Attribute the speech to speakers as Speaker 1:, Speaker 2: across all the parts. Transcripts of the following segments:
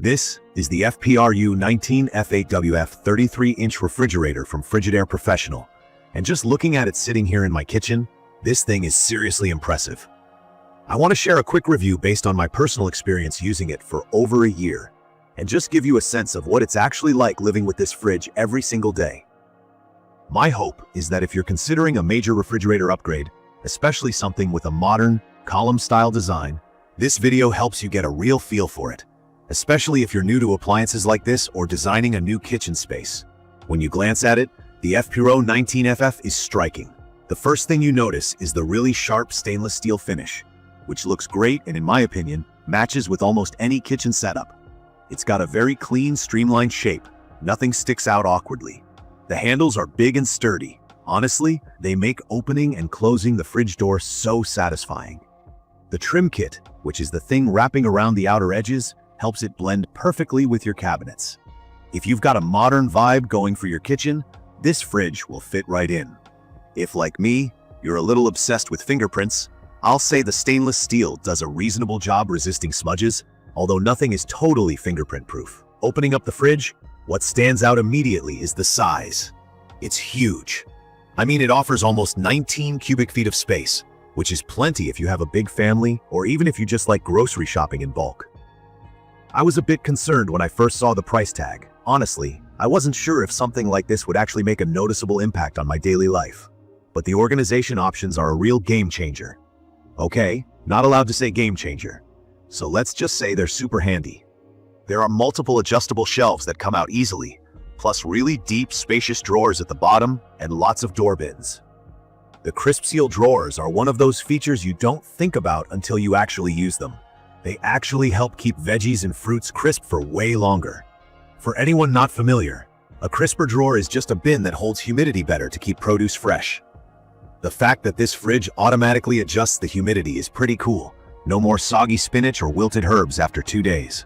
Speaker 1: This is the FPRU 19F8WF 33-inch refrigerator from Frigidaire Professional. And just looking at it sitting here in my kitchen, this thing is seriously impressive. I want to share a quick review based on my personal experience using it for over a year, and just give you a sense of what it's actually like living with this fridge every single day. My hope is that if you're considering a major refrigerator upgrade, especially something with a modern, column-style design, this video helps you get a real feel for it, especially if you're new to appliances like this or designing a new kitchen space. When you glance at it, the FPRU 19FF is striking. The first thing you notice is the really sharp stainless steel finish, which looks great and in my opinion, matches with almost any kitchen setup. It's got a very clean, streamlined shape. Nothing sticks out awkwardly. The handles are big and sturdy. Honestly, they make opening and closing the fridge door so satisfying. The trim kit, which is the thing wrapping around the outer edges, helps it blend perfectly with your cabinets. If you've got a modern vibe going for your kitchen, this fridge will fit right in. If, like me, you're a little obsessed with fingerprints, I'll say the stainless steel does a reasonable job resisting smudges, although nothing is totally fingerprint-proof. Opening up the fridge, what stands out immediately is the size. It's huge. I mean, it offers almost 19 cubic feet of space, which is plenty if you have a big family or even if you just like grocery shopping in bulk. I was a bit concerned when I first saw the price tag. Honestly, I wasn't sure if something like this would actually make a noticeable impact on my daily life. But the organization options are a real game changer. Okay, not allowed to say game changer. So let's just say they're super handy. There are multiple adjustable shelves that come out easily, plus really deep, spacious drawers at the bottom and lots of door bins. The crisp seal drawers are one of those features you don't think about until you actually use them. They actually help keep veggies and fruits crisp for way longer. For anyone not familiar, a crisper drawer is just a bin that holds humidity better to keep produce fresh. The fact that this fridge automatically adjusts the humidity is pretty cool. No more soggy spinach or wilted herbs after 2 days.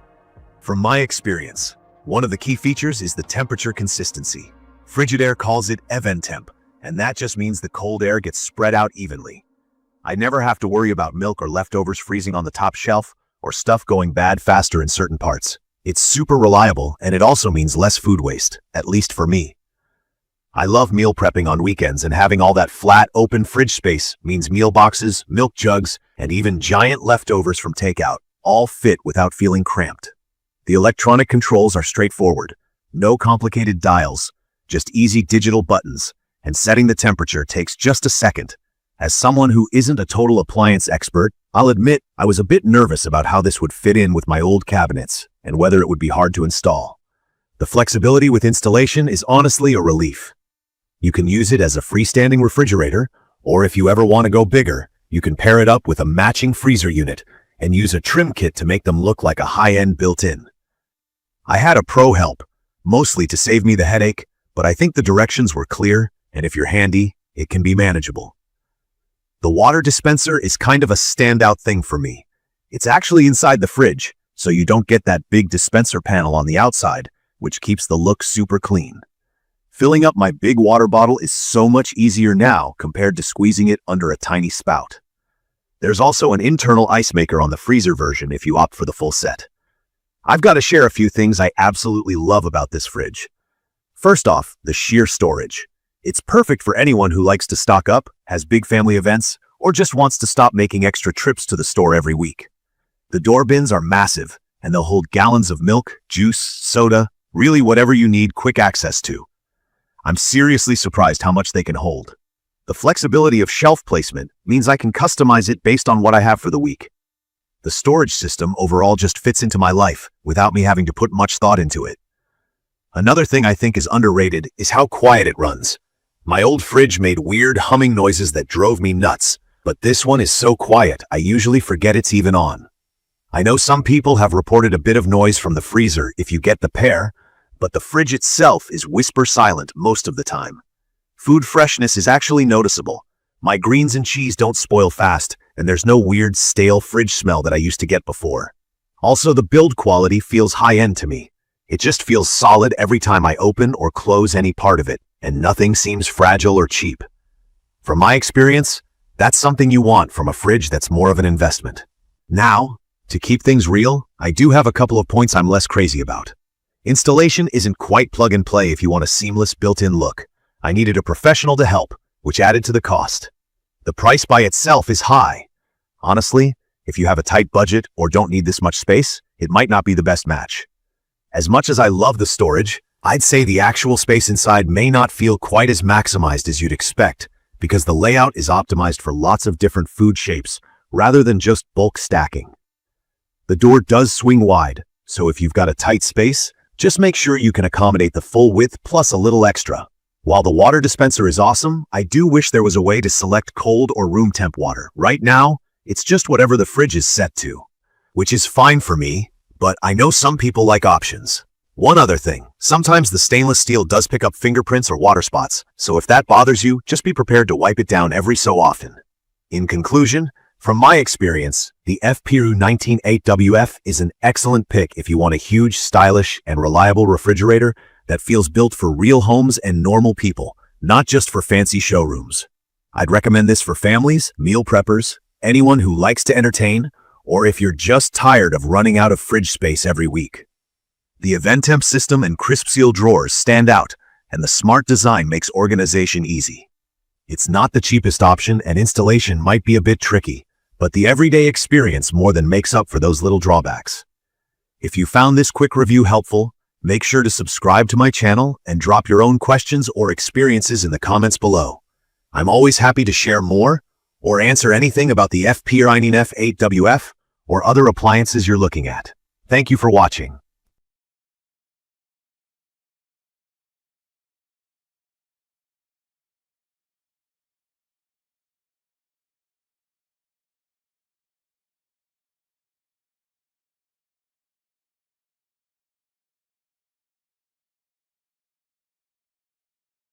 Speaker 1: From my experience, one of the key features is the temperature consistency. Frigidaire calls it EvenTemp, and that just means the cold air gets spread out evenly. I never have to worry about milk or leftovers freezing on the top shelf, or stuff going bad faster in certain parts. It's super reliable, and it also means less food waste, at least for me. I love meal prepping on weekends, and having all that flat, open fridge space means meal boxes, milk jugs, and even giant leftovers from takeout all fit without feeling cramped. The electronic controls are straightforward. No complicated dials, just easy digital buttons, and setting the temperature takes just a second. As someone who isn't a total appliance expert, I'll admit I was a bit nervous about how this would fit in with my old cabinets and whether it would be hard to install. The flexibility with installation is honestly a relief. You can use it as a freestanding refrigerator, or if you ever want to go bigger, you can pair it up with a matching freezer unit and use a trim kit to make them look like a high-end built-in. I had a pro help, mostly to save me the headache, but I think the directions were clear, and if you're handy, it can be manageable. The water dispenser is kind of a standout thing for me. It's actually inside the fridge, so you don't get that big dispenser panel on the outside, which keeps the look super clean. Filling up my big water bottle is so much easier now compared to squeezing it under a tiny spout. There's also an internal ice maker on the freezer version if you opt for the full set. I've got to share a few things I absolutely love about this fridge. First off, the sheer storage. It's perfect for anyone who likes to stock up, has big family events, or just wants to stop making extra trips to the store every week. The door bins are massive, and they'll hold gallons of milk, juice, soda, really whatever you need quick access to. I'm seriously surprised how much they can hold. The flexibility of shelf placement means I can customize it based on what I have for the week. The storage system overall just fits into my life without me having to put much thought into it. Another thing I think is underrated is how quiet it runs. My old fridge made weird humming noises that drove me nuts, but this one is so quiet I usually forget it's even on. I know some people have reported a bit of noise from the freezer if you get the pair, but the fridge itself is whisper silent most of the time. Food freshness is actually noticeable. My greens and cheese don't spoil fast, and there's no weird stale fridge smell that I used to get before. Also, the build quality feels high-end to me. It just feels solid every time I open or close any part of it, and nothing seems fragile or cheap. From my experience, that's something you want from a fridge that's more of an investment. Now, To keep things real, I do have a couple of points I'm less crazy about. Installation isn't quite plug and play if you want a seamless built-in look. I needed a professional to help, which added to the cost. The price by itself is high. Honestly, if you have a tight budget or don't need this much space, it might not be the best match. As much as I love the storage, I'd say the actual space inside may not feel quite as maximized as you'd expect, because the layout is optimized for lots of different food shapes rather than just bulk stacking. The door does swing wide, so if you've got a tight space, just make sure you can accommodate the full width plus a little extra. While the water dispenser is awesome, I do wish there was a way to select cold or room temp water. Right now, it's just whatever the fridge is set to, which is fine for me, but I know some people like options. One other thing, sometimes the stainless steel does pick up fingerprints or water spots, so if that bothers you, just be prepared to wipe it down every so often. In conclusion, from my experience, the FPRU 198WF is an excellent pick if you want a huge, stylish, and reliable refrigerator that feels built for real homes and normal people, not just for fancy showrooms. I'd recommend this for families, meal preppers, anyone who likes to entertain, or if you're just tired of running out of fridge space every week. The EventTemp system and crisp seal drawers stand out, and the smart design makes organization easy. It's not the cheapest option, and installation might be a bit tricky, but the everyday experience more than makes up for those little drawbacks. If you found this quick review helpful, make sure to subscribe to my channel and drop your own questions or experiences in the comments below. I'm always happy to share more or answer anything about the FPRU 198WF or other appliances you're looking at. Thank you for watching.